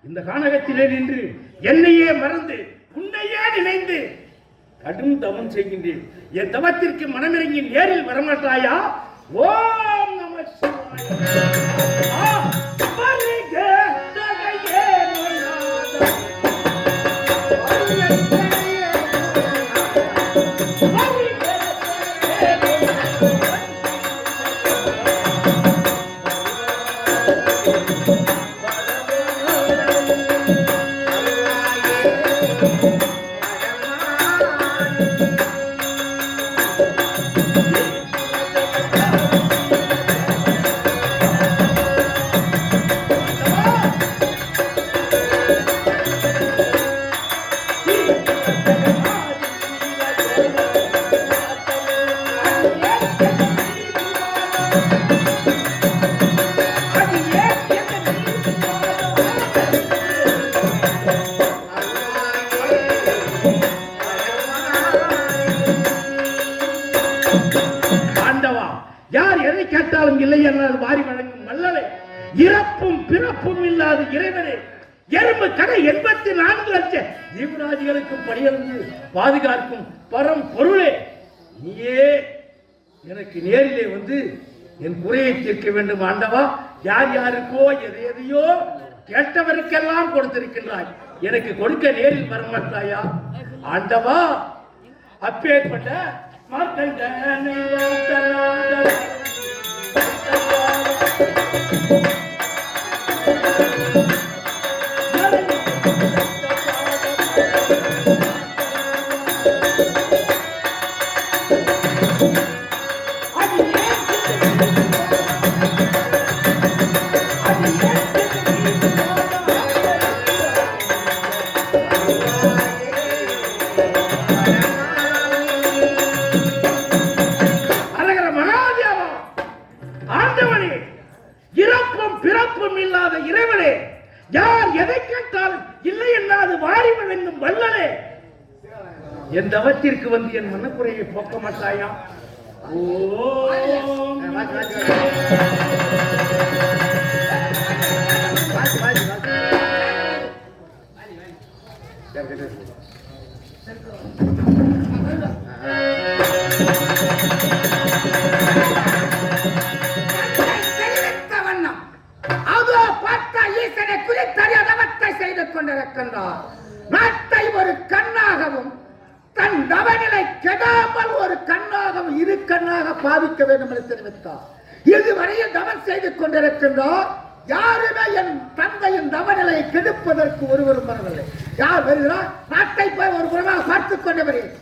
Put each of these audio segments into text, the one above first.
இந்த கானகத்திலே நின்று என்னையே மறந்து உன்னையே நினைந்து கடும் தவம் செய்கின்றேன். என் தவத்திற்கு மனமிறங்கி நேரில் வரமாட்டாயா? ஓம் நம சிவாய. யார் எதை கேட்டாலும் இல்லை என்றால் வாரி வழங்கும் வல்லலே, இறப்பும் பிறப்பும் இல்லாத இறைவனே, எறும்பு கடை 84 லட்சம் ஜீவராஜிகளுக்கும் பணியிருந்து பாதுகாக்கும் பரம் பொருளே, நீயே எனக்கு நேரிலே வந்து என் குறையை தீர்க்க வேண்டும் ஆண்டவா. யார் யாருக்கோ எதையோ கேட்டவருக்கெல்லாம் கொடுத்திருக்கின்றாய், எனக்கு கொடுக்க நேரில் வரமாட்டாயா ஆண்டவா? அப்பேற்பட்ட இறப்பும் பிறப்பும் இல்லாத இறைவனே, யார் எதை கேட்டாலும் இல்லை என்னாது வாரி வழங்கும் வல்லலே, என் தவத்திற்கு வந்து என் மனக்குறையை போக்க மாட்டாயா? செய்து கொண்டிருக்கின்றார். நாட்டை ஒரு கண்ணாகவும் தன் நவநிலை கெடாமல் ஒரு கண்ணாகவும் இரு கண்ணாக பாவிக்க வேண்டும் என்று தெரிவித்தார். இதுவரையில் தவம் செய்து கொண்டிருக்கின்றார். யாருமே என் தந்தையின் தவநிலையை கெடுப்பதற்கு ஒருவரும் வரவில்லை. யார் வருகிறார்? நாட்டை போய் ஒரு புறமாக பார்த்துக் கொண்டு வருகிறேன்.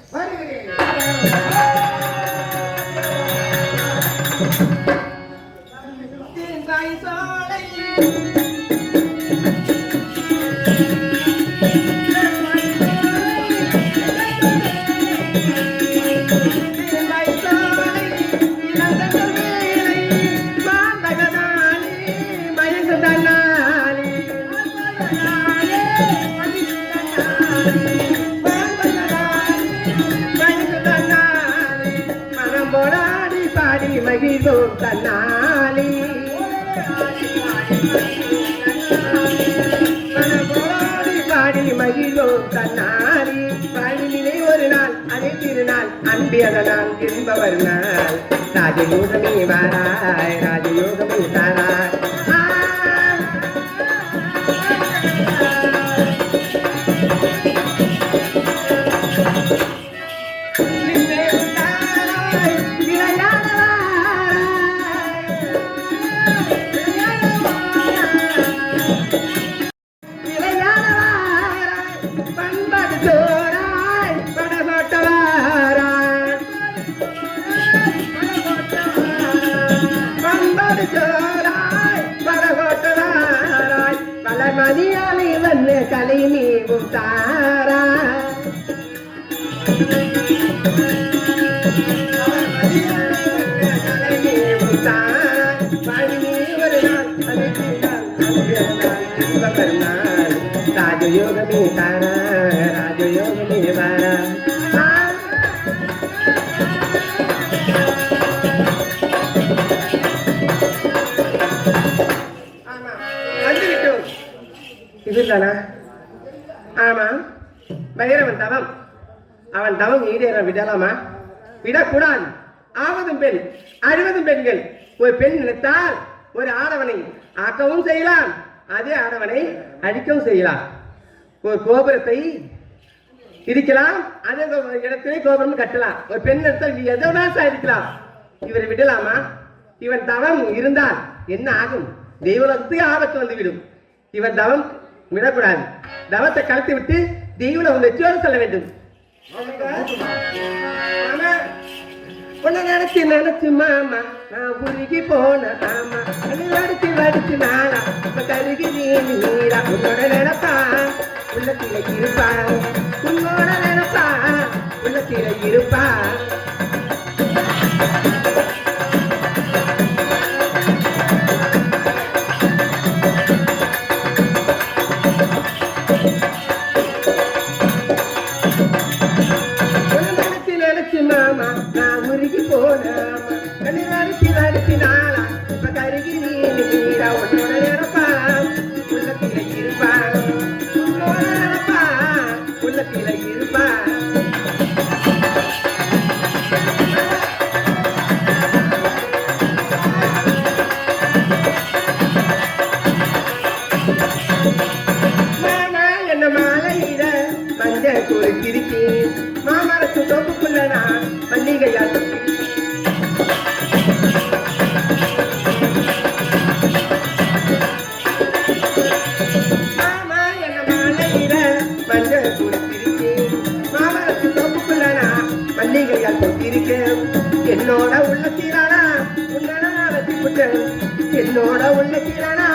மகிழ்ந்தோ தன்னாலி பாடி மகிழ்ந்தோ தன்னாலி வாழ்விலே ஒரு நாள் அதை திருநாள் அன்பியதனால் என்பவர் நாள் ராஜயோகமே வாராய் ராஜயோகமே தாராய் சோராய் பரகோட்டராய் பல மதியாலை வந்து கலை நீவும் தாரா ராஜயோகமே தாரா ராஜயோகமே தாரா இதுதானா? ஆமா, பைரவன் தவம். அவன் தவம் ஈடேற விடலாமா? விடக்கூடாது. ஆவதும் பெண், அறுவதும் பெண்கள். ஒரு பெண் நினைத்தால் ஒரு ஆடவனை ஆக்கவும் செய்யலாம், அதே ஆடவனை அழிக்கவும் செய்யலாம். ஒரு கோபுரத்தை இடிக்கலாம், அதே இடத்திலே கோபுரம் கட்டலாம். ஒரு பெண் நினைத்தால் எதனா சாதிக்கலாம். இவரை விடலாமா? இவன் தவம் இருந்தால் என்ன ஆகும்? தெய்வத்துக்கு ஆபத்து வந்துவிடும். இவன் தவம் விடக்கூடாது. தவத்தை கலத்தி விட்டு தெய்வம் வெற்றியோடு செல்ல வேண்டும். உன்னை நினைச்சு நினைச்சு மாமா நான் உருகி போன ஆமா வடிச்சு வடிச்சு நாளா இப்ப கருகி நீரா உன்னோட நினைப்பா உள்ளத்தில இருப்பா உன்னோட நினைப்பா உள்ளத்தில இருப்பா மாமரத்து தொகுப்புள்ள நான் மல்லிகையால் மாமா என்ன மாலையில மஞ்சள் கொடுத்திருக்கேன் மாமரத்து தொகுப்புள்ள நான் மல்லிகையால் தொட்டிருக்கேன் என்னோட உள்ளத்திலானா உன்னதான் வச்சு விட்டேன் என்னோட உள்ளத்திலானா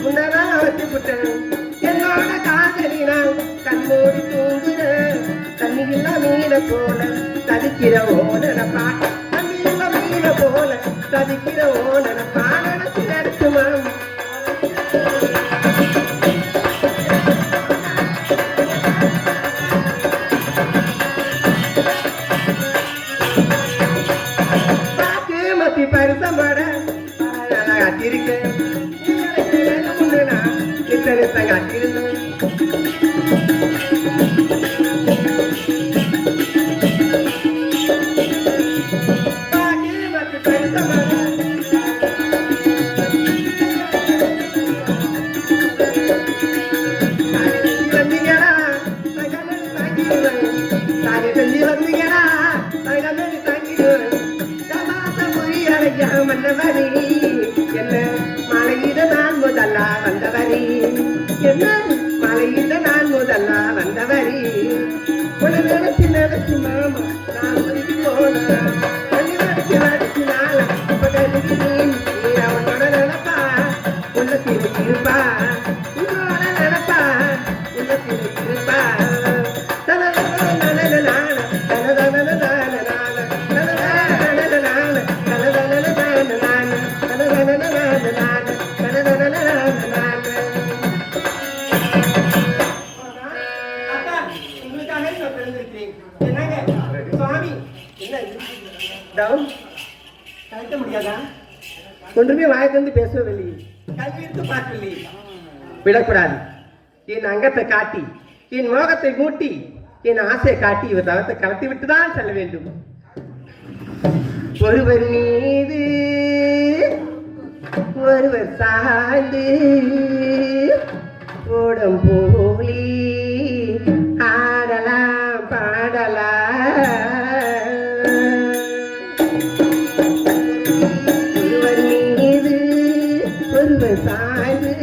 உன்னதான் வச்சு விட்டேன் என்னோட காதலினால் கண்ணோடி தூங்குறேன் தண்ணியில்லா மீன போல ததிக்கிற ஓனப்பா தண்ணியில்லா மீன போல ததிக்கிற ஓனப்பா நினைச்சு நடத்துமா பாக்கு மத்தி பரிசம்பட காத்திருக்கேன் இத்தனை காத்திருந்தேன் மன்னவரி என்ன மலையிட நான் முதல்லா வந்தவரி என்ன மலையிட நான் முதல்லா வந்தவரி உன நினைச்சு நினைச்சு மாமா நான் உருகி போனா பண்ணி வடிச்சு வடிச்சு நாளா உன்னோட நினைப்பா உள்ளத்தில் இருப்பா உன்னோட நினைப்பா உள்ளத்தில் இருப்பா ஒன்றுமே வாயத்திலிருந்து பேசவில்லை, கல்வியிற்கு பார்க்கவில்லை. விடக்கூடாது. என் அங்கத்தை காட்டி என் மோகத்தை மூட்டி என் ஆசையை காட்டி இவர் தவத்தை கலத்தி விட்டுதான் செல்ல வேண்டும். ஒருவர் மீது ஒருவர் சாய்ந்து ஓடம் போலி ஆடலாம் பாடலாம் ஒருவர் மீது ஒருவர் சாய்ந்து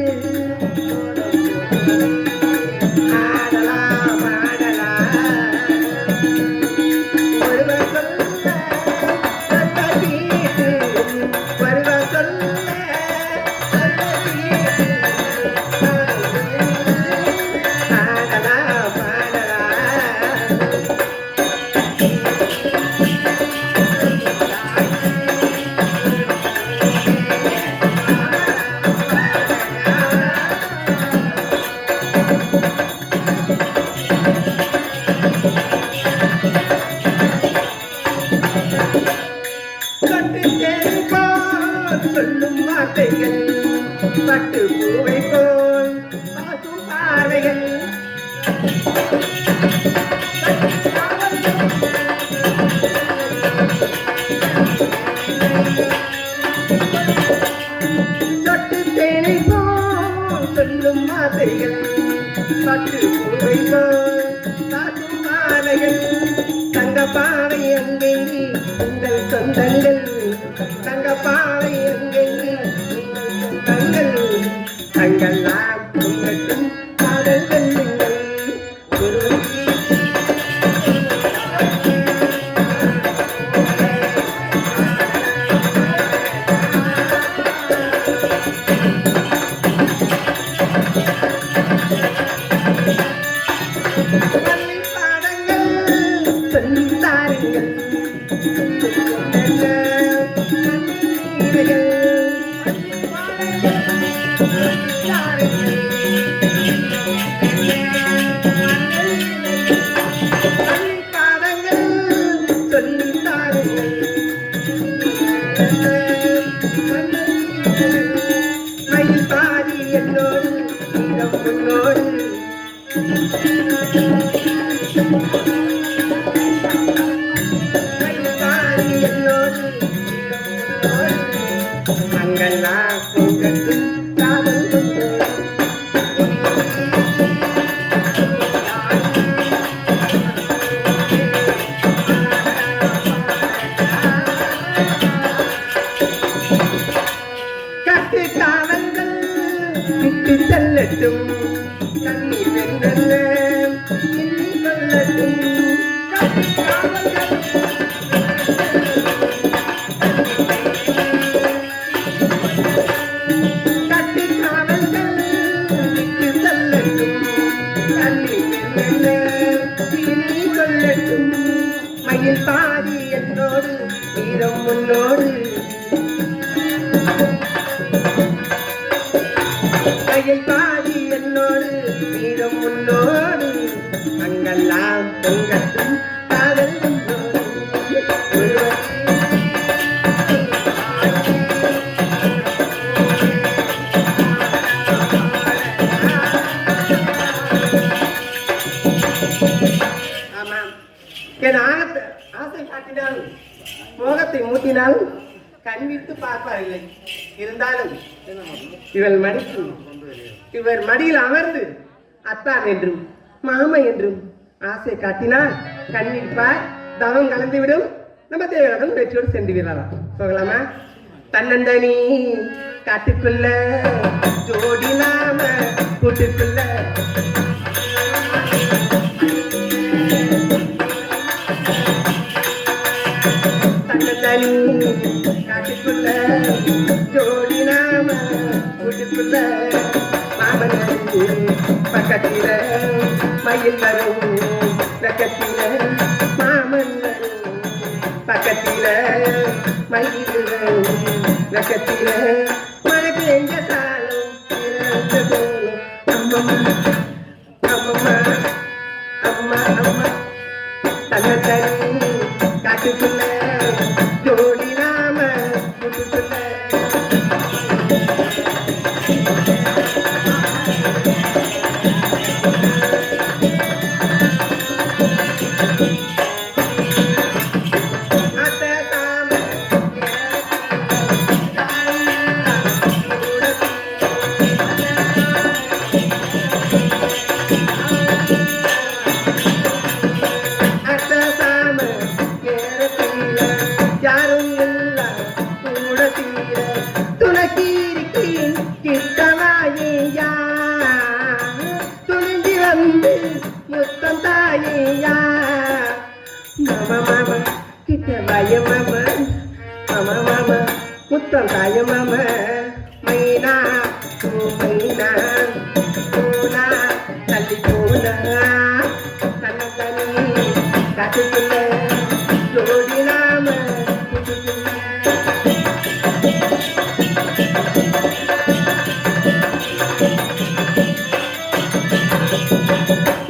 பட்டு பூவை போல் பார்க்கும் பார்வைகள் சொட்டு தேனை போல் சொல்லும் வார்த்தைகள் பட்டு பூவை போல் பார்க்கும் பார்வைகள் தங்கப்பாவை அங்கே உங்கள் சொந்தங்கள் தங்கப்பாவை அங்கே தங்கள் தங்கள்லாம் உங்கட்டும் காதல் வெல்லுங்கள் பாதி என்னோடு முன்னோடு அங்கெல்லாம் பொங்கட்டு காதல் கட்டு காவல்கள் விட்டு செல்லட்டும் கண்ணீர் வென்றல்ல எண்ணி கொள்ளட்டும் கட்டு காவல்கள் மயில் பாதி என்னோடு வீரம் முன்னோடு மயில் பாதி என்னோடு வீரம் முன்னோடு அங்கெல்லாம் பொங்கட்டும் காதல் என் ஆசை காட்டினால் மோகத்தை மூட்டினால் கண்விட்டு பார்ப்பாரில்லை இருந்தாலும் இவர் மடியில் அமர்ந்து அத்தான் என்றும் மாமா என்றும் ஆசை காட்டினால் கண்விப்பார் தவம் கலந்துவிடும் நம்ம தேவலகம் வெற்றியோடு சென்று விடலாம் போகலாமா தன்னந்தனி காட்டுக்குள்ள ஜோடி நாம கூட்டுக்குள்ள காட்டுக்குள்ள ஜோடி நாம கூட்டுக்குள்ள மாமன் பக்கத்தில மயில் வரும் பக்கத்தில மாமன் வரும் பக்கத்தில மயில் வரும் பக்கத்தில மழை பெஞ்ச காலம் அம்மம்மா அம்மம்மா அம்மா அம்மா தன்னி காட்டுக்குள்ள ஜோடி நாம கூட்டுக்குள்ள முத்தம் தாயா மாமா மாமா கிட்ட பய மாமா மாமா மாமா முத்தம் தாய மாமா மைனா மைனா போனா தள்ளி போனா தன்ன தனி காட்டுக்குள்ள ஜோடி நாம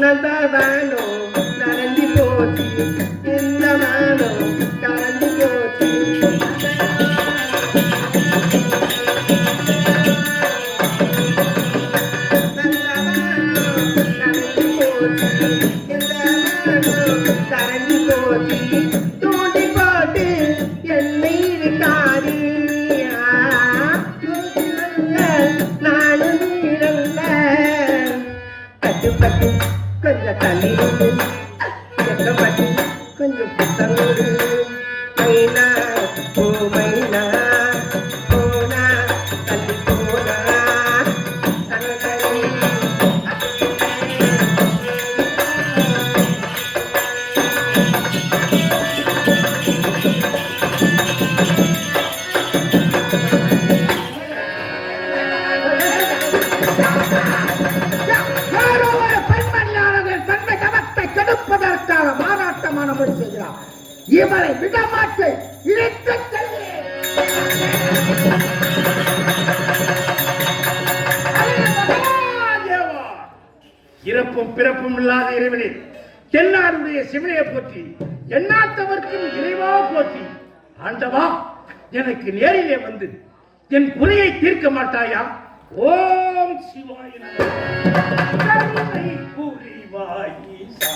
நந்தவானோ நரண்டி போச்சு இந்த மானோ கரண்டி போச்சு இவரை விடமாட்டேன், இணைத்துச் செல்கிறேன். இறப்பும் பிறப்பும் இல்லாத இறைவனே, தென்னாருடைய சிவனையை போற்றி, எண்ணாத்தவர்க்கும் இறைவா போற்றி. ஆண்டவா, எனக்கு நேரிலே வந்து என் குறையை தீர்க்க மாட்டாயா? ஓம் சிவாய நமः. கருணை புரிவாய் ஈசா.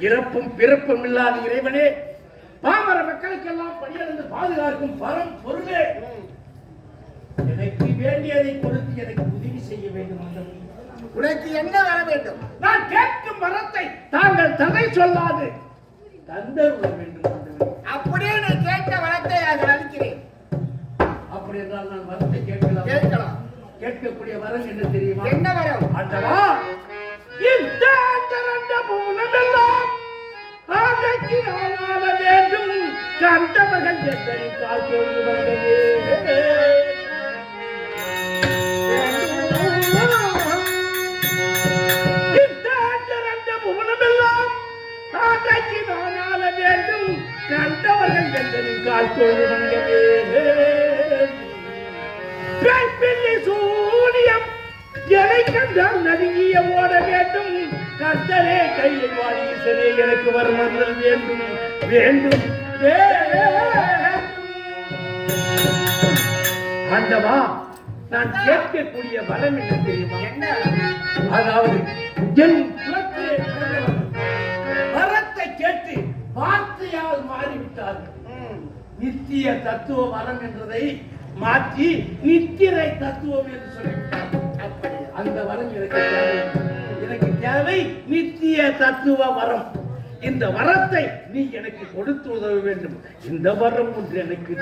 இறப்பும் பிறப்பும் இல்லாத இறைவனே, பாமர மக்களுக்கெல்லாம் பணியிலிருந்து பாதுகாக்கும் பரம் பொருளே, எனக்கு வேண்டியதை கொடுத்து எனக்கு உதவி செய்ய வேண்டும். உனக்கு என்ன வர வேண்டும்? நான் கேட்கும் வரத்தை தாங்கள் தடை சொல்லாது தந்தருள வேண்டும். அப்படியே நீ கேட்ட வரத்தை நான் அளிக்கிறேன். அப்படி என்றால் நான் வரத்தை கேட்கலாம். கேட்கக்கூடிய வரம் என்ன தெரியுமா? என்ன வரம்? ஆண்டவா, இந்த பூனமெல்லாம் ஆகைக்கு ஆளாத வேண்டும், கண்டவர்கள் எத்தனை காத்தோடு வந்ததே. இந்த பூனமெல்லாம் ஆகைக்கு ஆளாத வேண்டும், கண்டவர்கள் எத்தனை காத்தோடு வந்ததே. பிள்ளை சூனியம் எனை கண்டால் நடுங்கிய ஓட வேண்டும், கர்த்தரே கையில் வாழீசனே எனக்கு வரமந்தல் வேண்டும் வேண்டும். ஆண்டவா, நான் கேட்கக்கூடிய வரம் என்ன தெரியுமா? என்ன? அதாவது என் குலத்திலே வரத்தை கேட்டு வார்த்தையால் மாறிவிட்டார்கள். நித்திய தத்துவ வரம் என்றதை மாற்றி நித்திரை தத்துவம் என்று சொல்லிவிட்டார்கள். அந்த வரம் எனக்கு தேவை நித்திய தத்துவ வரம். இந்த வரத்தை நீ எனக்கு கொடுத்து உதவ வேண்டும். இந்த வரம் ஒன்று எனக்கு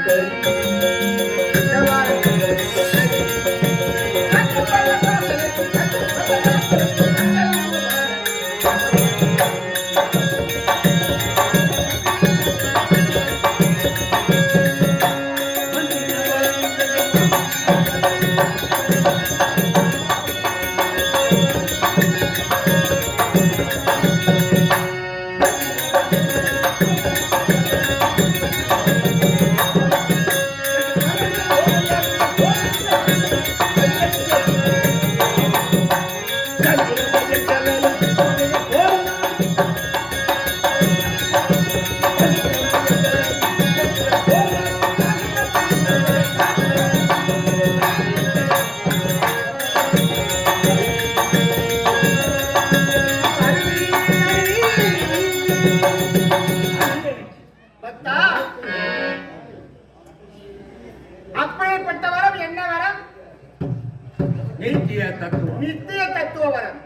நித்திய தத்துவ வரம்.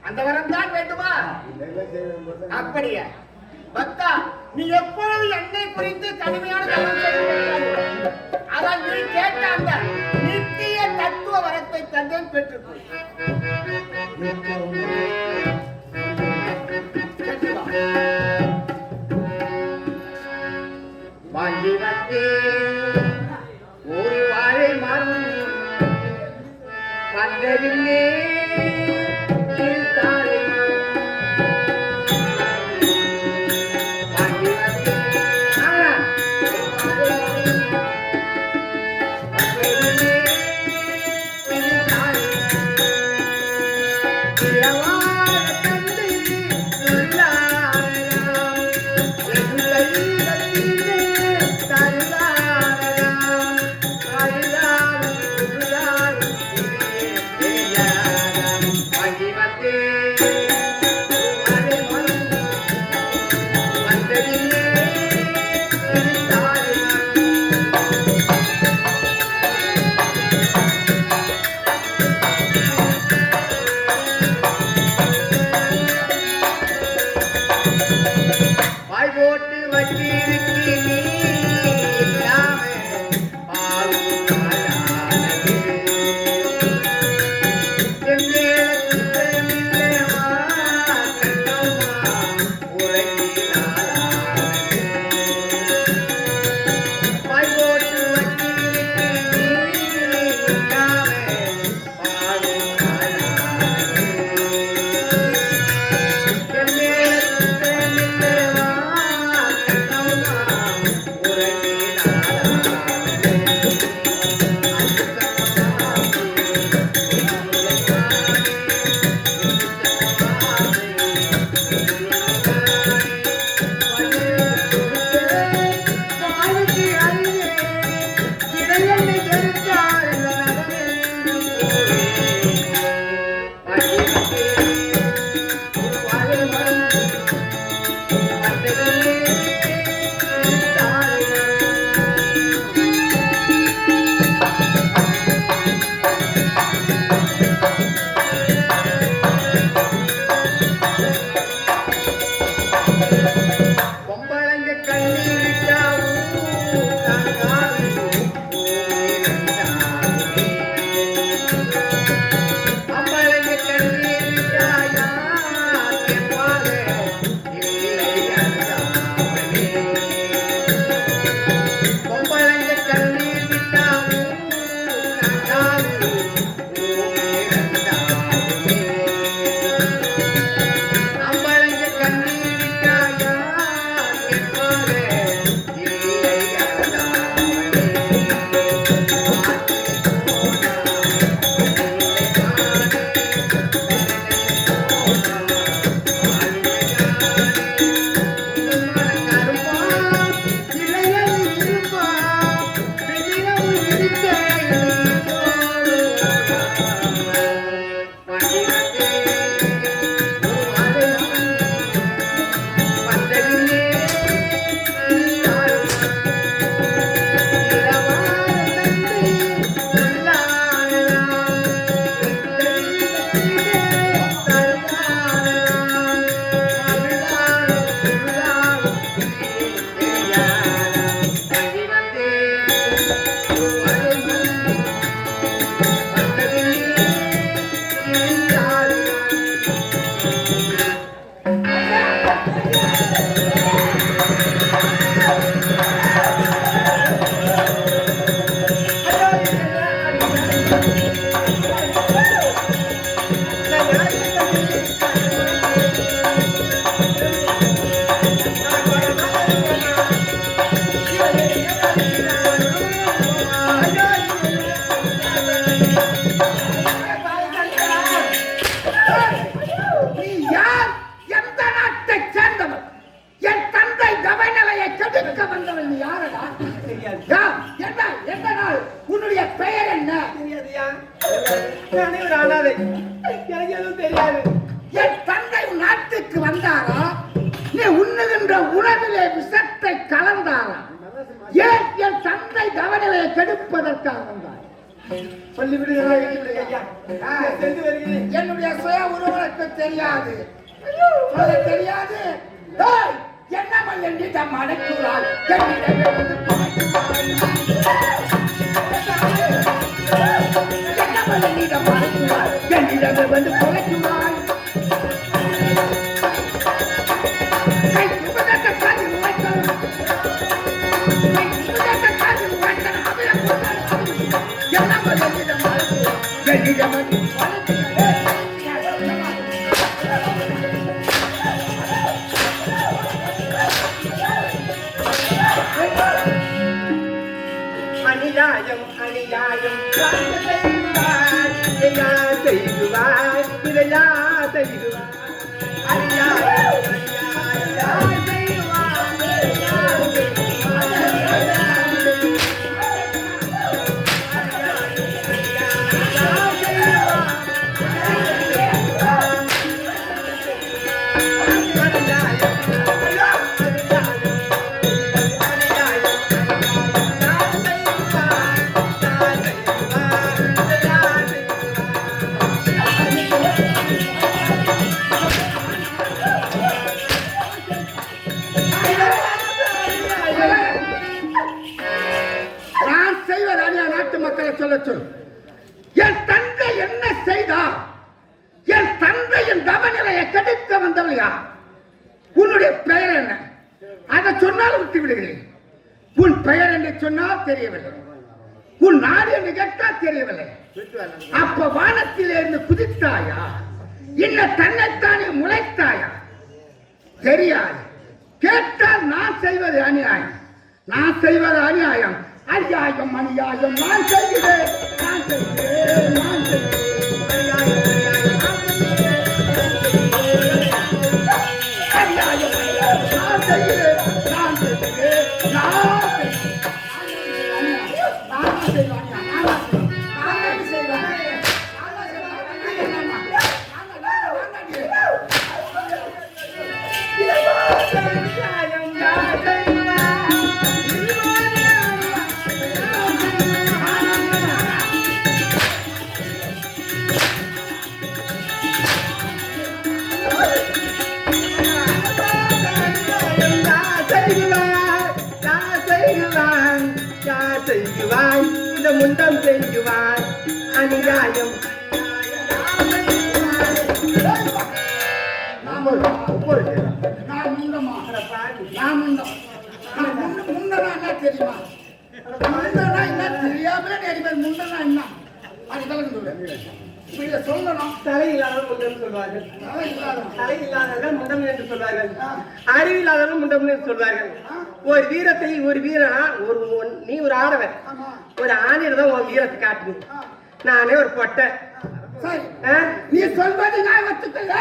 அந்த வரம் தான் வேண்டுமா? அப்படியே பக்தா, நீ எப்பொழுது என்னை குறித்து கடுமையான தவம் செய்து அதான் நீ கேட்ட அந்த நித்திய தத்துவ வரத்தை தந்தேன், பெற்றுக்கொள். வாங்கி வந்து ஒரு வாழை மரம் வந்ததில்லே நானே ஒரு அனாதை, எனக்கு எதுவும் தெரியாது. என் தந்தை நாட்டுக்கு வந்தாரா? நீ உண்ணுகின்ற உணவிலே விஷத்தை கலந்தாரா? ஏன் என் தந்தை கவனிலையை கெடுப்பதற்காக வந்தார்? சொல்லிவிடுகிறா, என்னுடைய சுய உருவனுக்கு தெரியாது, சொல்ல தெரியாது. என்னமல் என்னிடம் அடக்குகிறாள், என்னிடம் வந்து என்னிடம் அடக்குகிறாள், என்னிடம் வந்து குறைக்குகிறாள். அநியாயம் அநியாயம் இதையா செய்துவாய், இதையா செய்துவாய், அநியாயம் சொல்ல சொல். என் தந்தை என்ன செய்தார்? என் தந்தையின் தவநிலையை கெடுக்க வந்தவள் யார்? உன்னுடைய பெயர் என்ன? அதை சொன்னால் விட்டு விடுகிறேன். உன் பெயர் என்று சொன்னால் தெரியவில்லை, உன் நாடு என்று கேட்டால் தெரியவில்லை. அப்ப வானத்திலே இருந்து குதித்தாயா, இன்ன தன்னைத்தானே முளைத்தாயா? தெரியாது. கேட்டால் நான் செய்வது அநியாயம், நான் செய்வது அநியாயம், அநியாயம் அநியாயம் நான் செய்கிறேன், நான் செய்கிறேன், நான் செய்கிறேன். அநியாயம் அநியாயம் நான் செய்கிறேன், நான் செய்கிறேன், நான் இந்த முண்டம் செய்வாய் அநியாயம். நான் முண்டமா? நான் முண்டம். முண்டனா என்ன தெரியுமா? முண்டனா என்ன தெரியாமலே அடிப்பேன். முண்டனா என்ன அது கலந்து சொல்ல சொல்லணும். தலை இல்லாதவர்கள் முண்டம் சொல்வார்கள், தலை இல்லாதவர்கள் முண்டம் என்று சொல்வார்கள், அறிவில்லாதவர்கள் முண்டம் என்று சொல்வார்கள். ஒரு வீரத்தை ஒரு வீரனா நீ ஒரு ஆடவன், ஒரு ஆணிடம் உன் வீரத்தை காட்டு. நானே ஒரு பொட்டை. நீ சொல்வது நான் ஒத்துக்கல.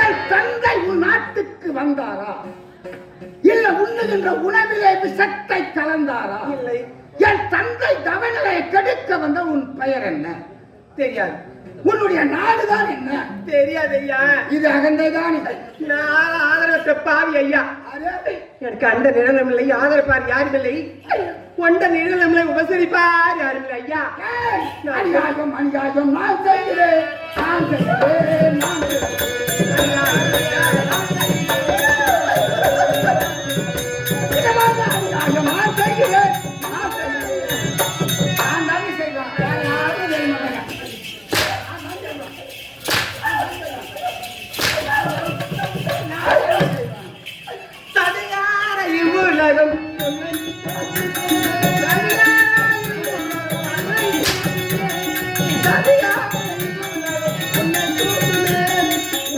என் தந்தை உன் நாட்டுக்கு வந்தாரா, இல்ல உண்ணுகின்ற உணவிலே விஷத்தை கலந்தாரா? இல்லை. என் தந்தை தவநிலையை கெடுக்க வந்த உன் பெயர் என்ன? தெரியாது. உன்னுடைய நாடுதான் என்ன? தெரியாது ஐயா. இது அகந்தைதான். நான் ஆதரவற்ற பாவி ஐயா. எனக்கு அந்த நிழலும் இல்லை, ஆதரப்பார் யாரும் இல்லை, கொண்ட நிழலும் இல்லை, உபசரிப்பார் யாரும் இல்லை ஐயா. அநியாயம் அநியாயம் நான் செய்கிறேன், நான் செய்கிறேன், நான் அநியாயம் நான் செய்கிறேன், நான் செய்கிறேன். நான் தானே செய்வேன், யாரும் செய்ய மாட்டாங்க. உலகம்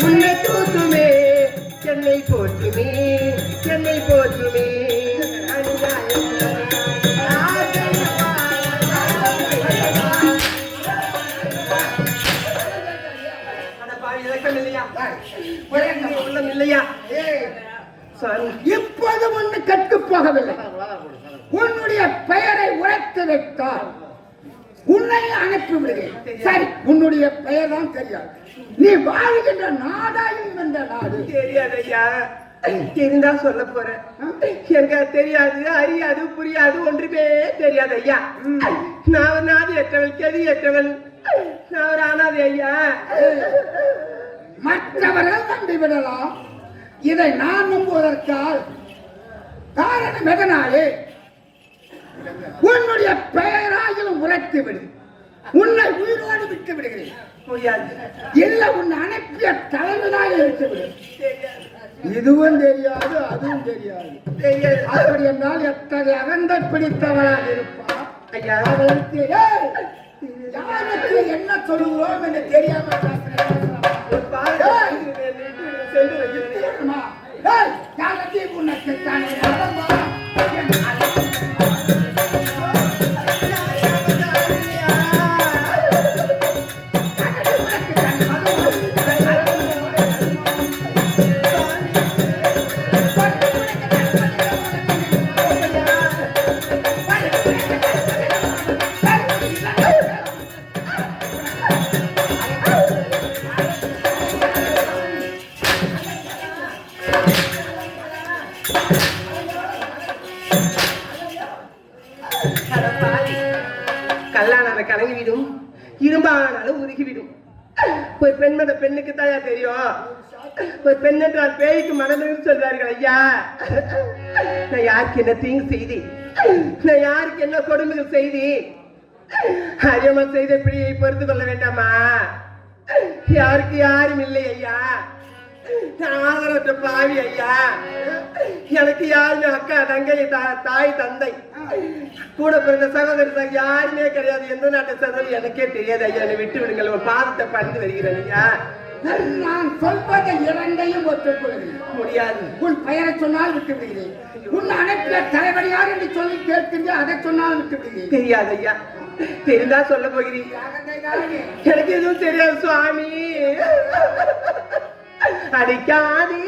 உன்னை தூத்துமே, என்னை போற்றுமே, என்னை போற்றுமே. உள்ளம் இல்லையா? இப்போது ஒன்று கற்று போகவில்லை. உன்னுடைய பெயரை உரைத்து விட்டால் உன்னை அனுப்பி விடுகிறேன். சரி, உன்னுடைய பெயர் தான் தெரியாது. நீ வாழ்கின்ற நாடாயும் இந்த நாடு தெரியாது ஐயா. தெரிந்தா சொல்ல போறேன். எனக்கு தெரியாது, அறியாது, புரியாது, ஒன்றுமே தெரியாது ஐயா. நான் ஒரு நாடு ஏற்றவள், கெதி ஏற்றவள், நான் ஒரு அனாதை ஐயா. மற்றவர்கள் நம்பிவிடலாம், இதை நான் நம்புவதற்கால் காரணம் எதனாலே? உன்னுடைய பெயராகிலும் உரைத்து விடு, உன்னை உயிரோடு விட்டு விடுகிறேன். முடியாது. இல்ல உன்னை அனுப்பிய தலைவனாக விட்டு விடு. இதுவும் தெரியாது, அதுவும் தெரியாது. அப்படி என்றால் எத்தகைய அகந்தை பிடித்தவளாக இருப்பார் ஐயா. அவளுக்கு யாருக்கு என்ன சொல்லுவோம் என்று தெரியாமல் கல்லானால கலங்கிவிடும், இரும்பானாலும் உருகிவிடும். ஒரு பெண் மத பெண்ணுக்கு தாயா தெரியும். ஒரு பெண் என்றால் பேய்க்கு மனதில் சொல்றார்கள் ஐயா. நான் யாருக்கு என்ன தீங்கு செய்தி, நான் யாருக்கு என்ன கொடுமைகள் செய்தி, அரியம்மன் செய்த பிடியை பொறுத்து கொள்ள வேண்டாமா? யாருக்கு யாரும் இல்லை ஐயா. ஆதரவற்ற பாவி ஐயா. எனக்கு யாருமே அக்கா தங்கை தாய் தந்தை கூட பிறந்த சகோதரர் யாருமே கிடையாது. எந்த நாட்டை சகோதரி எனக்கே தெரியாது ஐயா. என்னை விட்டு விடுங்கள். ஒரு பாதத்தை பறிந்து வருகிறேன் ஐயா. நான் சொல்வதை இரண்டையும் ஒத்துக்கொள்கிறேன். முடியாது. உன் பெயரை சொன்னால் விட்டு விடுகிறேன். உன் அனைத்து தலைவர் யார் என்று சொல்லி கேட்கின்ற அதை சொன்னால் விட்டு விடுகிறேன். தெரியாது ஐயா. தெரிந்தா சொல்ல போகிறீங்க. எனக்கு எதுவும் தெரியாது சுவாமி. அடிக்காதே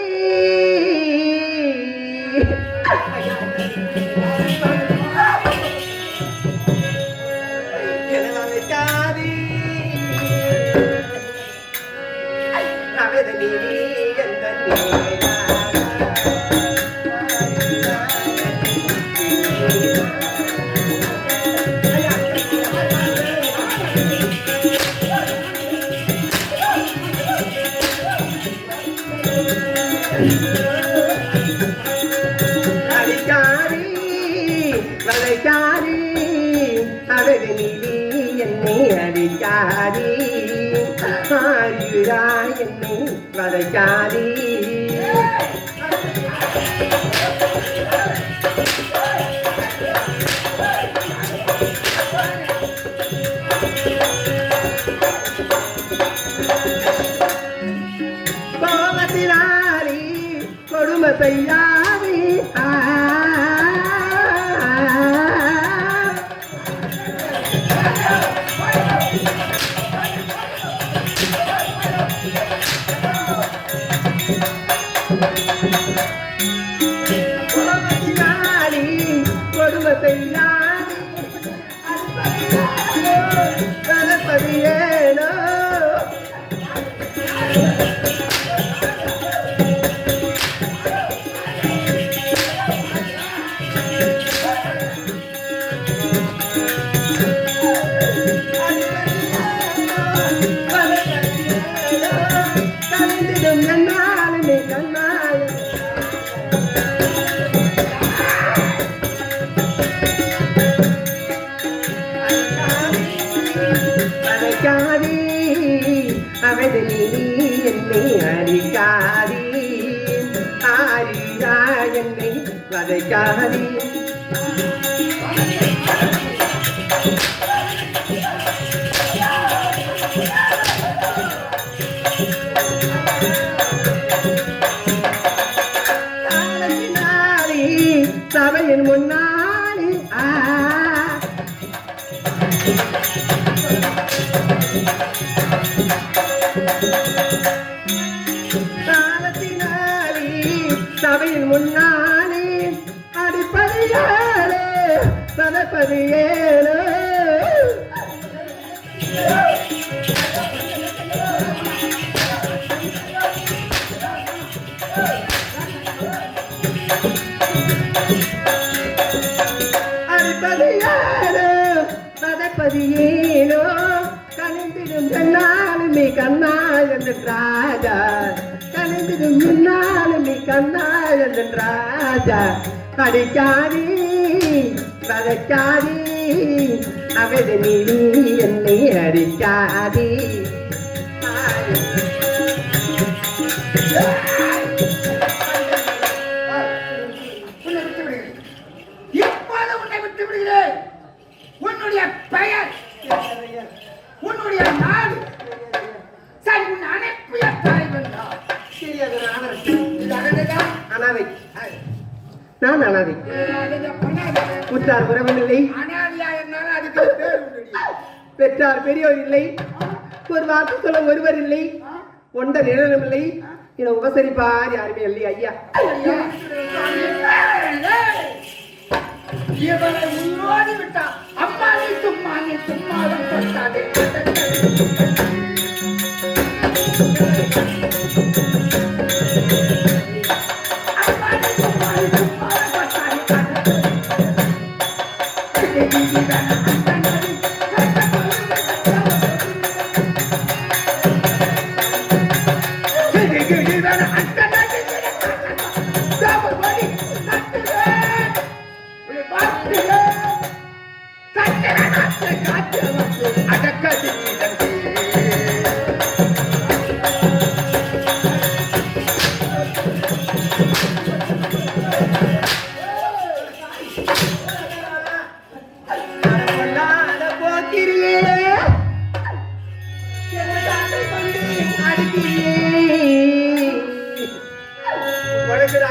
வதைக்காரி ஆரிராய் என்னை வதைக்காரி. கோபத்தினாரி கொடுமை செய்யாரி என்னை அடிக்காரி ஆரிரா என்னை வதைக்காரி. சபையின் முன்னாடி சபையின் முன்னாலே அடிப்படையாலே சதப்பதியேலே அடிப்படையாலே சதப்பதியேலோ கணிந்திடும் கண்ணாலுமே கண்ணால் என்ற ராஜா. கணிந்திடும் முன்னாலுமே கண்ணால் என்ற ராஜா. அடிக்காரி வதைக்காரி அவதை நீ என்னை அடிக்காரி. இப்போது உன்னை விட்டு விடுகிறேன். உன்னுடைய பெயர், உன்னுடைய நாடு, சரி உன் அனுப்பிய தலைவன் அனாதை. நான் அனாதை. உற்றார் உறவும் இல்லை. பெற்றார் பெரியோர் இல்லை. ஒரு வார்த்தை சொல்ல ஒருவர் இல்லை. ஒன்ற நிழலும் இல்லை. இதை உபசரிப்பார் யாருமே இல்லை ஐயா. இவரை உன்னோடு விட்டா அம்மா நீ சும்மா தொட்டாதே. காட்டு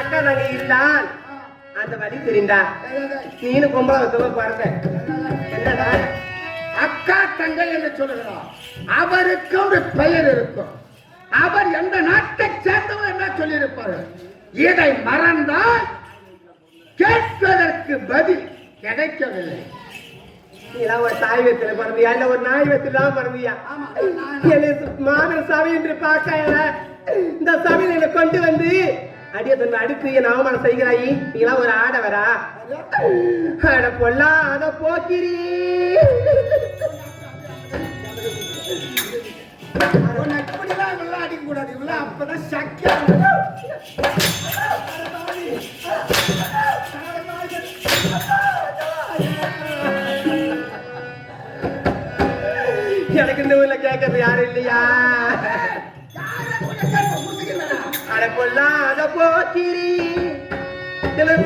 அக்கா நாங்க இருந்தால் அந்த வழி தெரிந்தா நீனு பொம்பளை பாருங்க என்னடா அக்கா தங்கை என்று சொல்லுகிறார். அவருக்கு ஒரு பெயர் இருக்கும். அவர் எந்த நாட்டை சேர்ந்தவர் என்ன சொல்லியிருப்பார்கள். இதை மறந்தால் கேட்பதற்கு பதில் கிடைக்கவில்லை. ஒரு தாய் வயத்துல பிறந்தியா இல்ல ஒரு நாய் வயத்துல தான் பிறந்தியா? மாதர் சபை என்று பார்க்க இந்த சபையில என்னை கொண்டு வந்து அடிய தன் அடுத்து என் அவமானம் செய்கிறாயி. நீங்களாம் ஒரு ஆடவரா? அட பொல்லா அத போக்கிரி. அடிக்க கூடாது. இவ்வளவு அப்பதான் சக்கியா எனக்கு இந்த ஊர்ல கேட்கறது யாரும் இல்லையா? அட பொல்லா அத போக்கிரி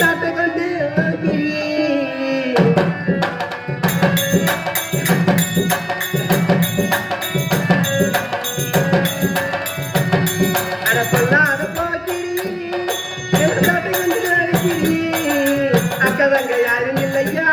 தாட்டை கொண்டு அட பொல்லா அத போக்கிரி தாட்டை கொண்டு அக்கா தங்க யாரும் இல்லையா?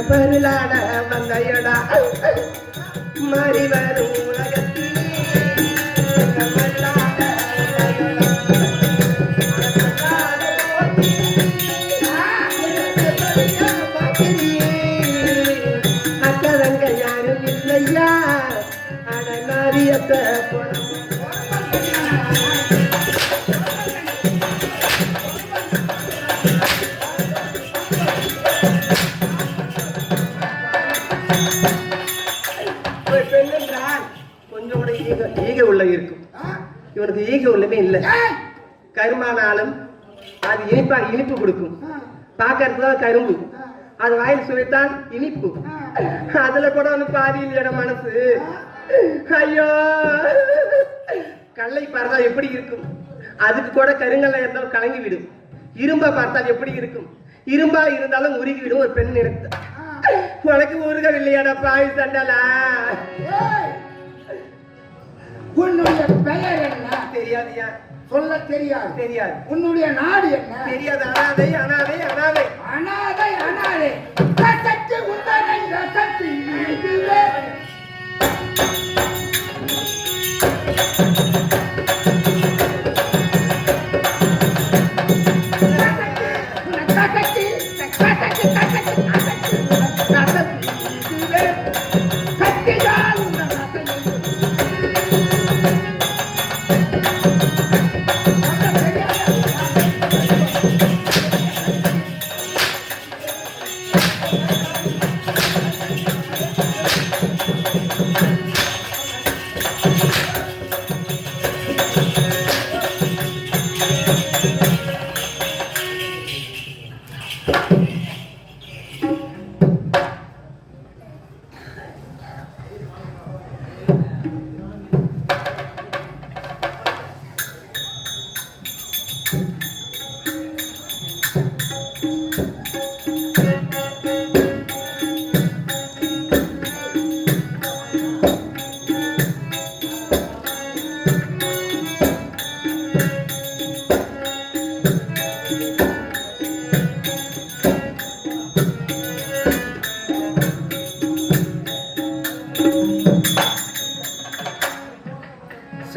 பருளாட வந்தையடா மாறி வரும் உலகத்திலே அக்கதங்க யாரும் இல்லையா? அட நாரியத்தை கொஞ்சம் கூட ஈகை உள்ள இருக்கும். இவனுக்கு ஈகை உள்ளமே இல்லை. கருமானாலும் அது இனிப்பு கொடுக்கும். பார்க்கறதுதான் கரும்பு, அது வாயில் சுவைத்தான் இனிப்பு. அதுல கூட ஒண்ணு பாதி இல்லையோட மனசு. ஐயோ கல்லை பார்த்தால் எப்படி இருக்கும்? அதுக்கு கூட கருங்கல்ல இருந்தாலும் கலங்கி விடும். இரும்பா பார்த்தால் எப்படி இருக்கும்? இரும்பா இருந்தாலும் உருகி விடும். ஒரு பெண் எடுத்து உனக்கு உருகவில்லையாடா பாய் சண்டலா? உன்னுடைய பெயர் என்ன? தெரியாதியா? சொல்ல தெரியாது. தெரியாது. உன்னுடைய நாடு என்ன? தெரியாது. அனாதை அனாதை அனாதை அனாதை அனாதை ரசத்து உந்தனை ரசத்து இதுவே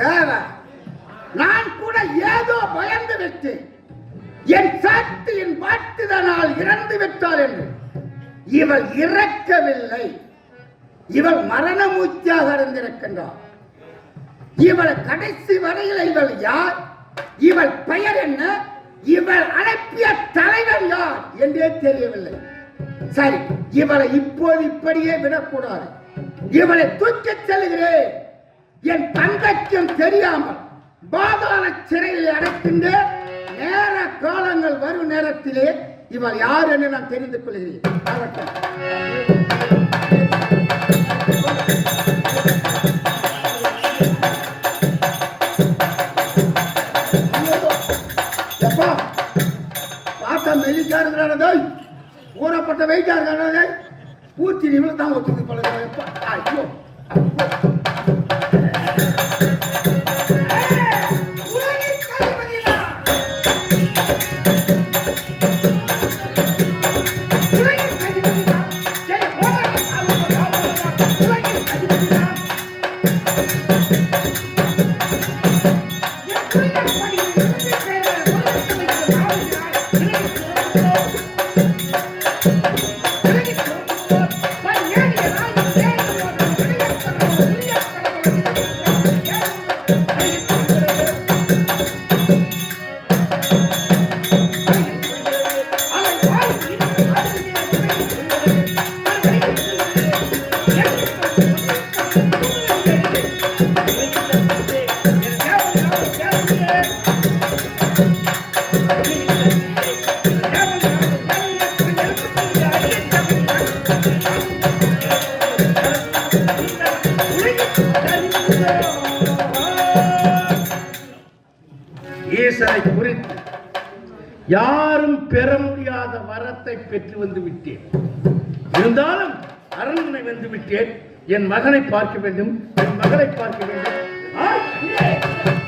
தேவை. நான் கூட ஏதோ பயந்து விட்டு என் சாட்சியின் பாட்டுதனால் இறந்து விட்டாள் என்று. இவள் இறக்கவில்லை. இவள் மரண மூச்சாக இருந்திருக்கின்றாள். இவள் கடைசி வரையில் இவள் யார், இவள் பெயர் என்ன, இவள் அனுப்பிய தலைவன் யார் என்றே தெரியவில்லை. சரி, இவளை இப்போது இப்படியே விடக்கூடாது. இவளை தூக்கிச் செல்கிறேன். என் தந்தைக்கும் தெரியாமல் பாதாள சிறையில் அடைக்கின்ற நேர காலங்கள் வரும் நேரத்திலே இவள் யார் என்று நான் தெரிந்து கொள்கிறேன். பார்த்தா மெலிசா இருக்கிறானதை ஊறப்பட்ட வெயிட்டா இருக்கானதை பூச்சி நிமிடம் தான் ஒத்துக்கு பழகிறப்பா. ஐயோ ஈசனை குறித்து யாரும் பெற முடியாத வரத்தை பெற்று வந்து விட்டேன். இருந்தாலும் அரண்மனை வந்து விட்டேன். என் மகனை பார்க்க வேண்டும், என் மகளை பார்க்க வேண்டும்.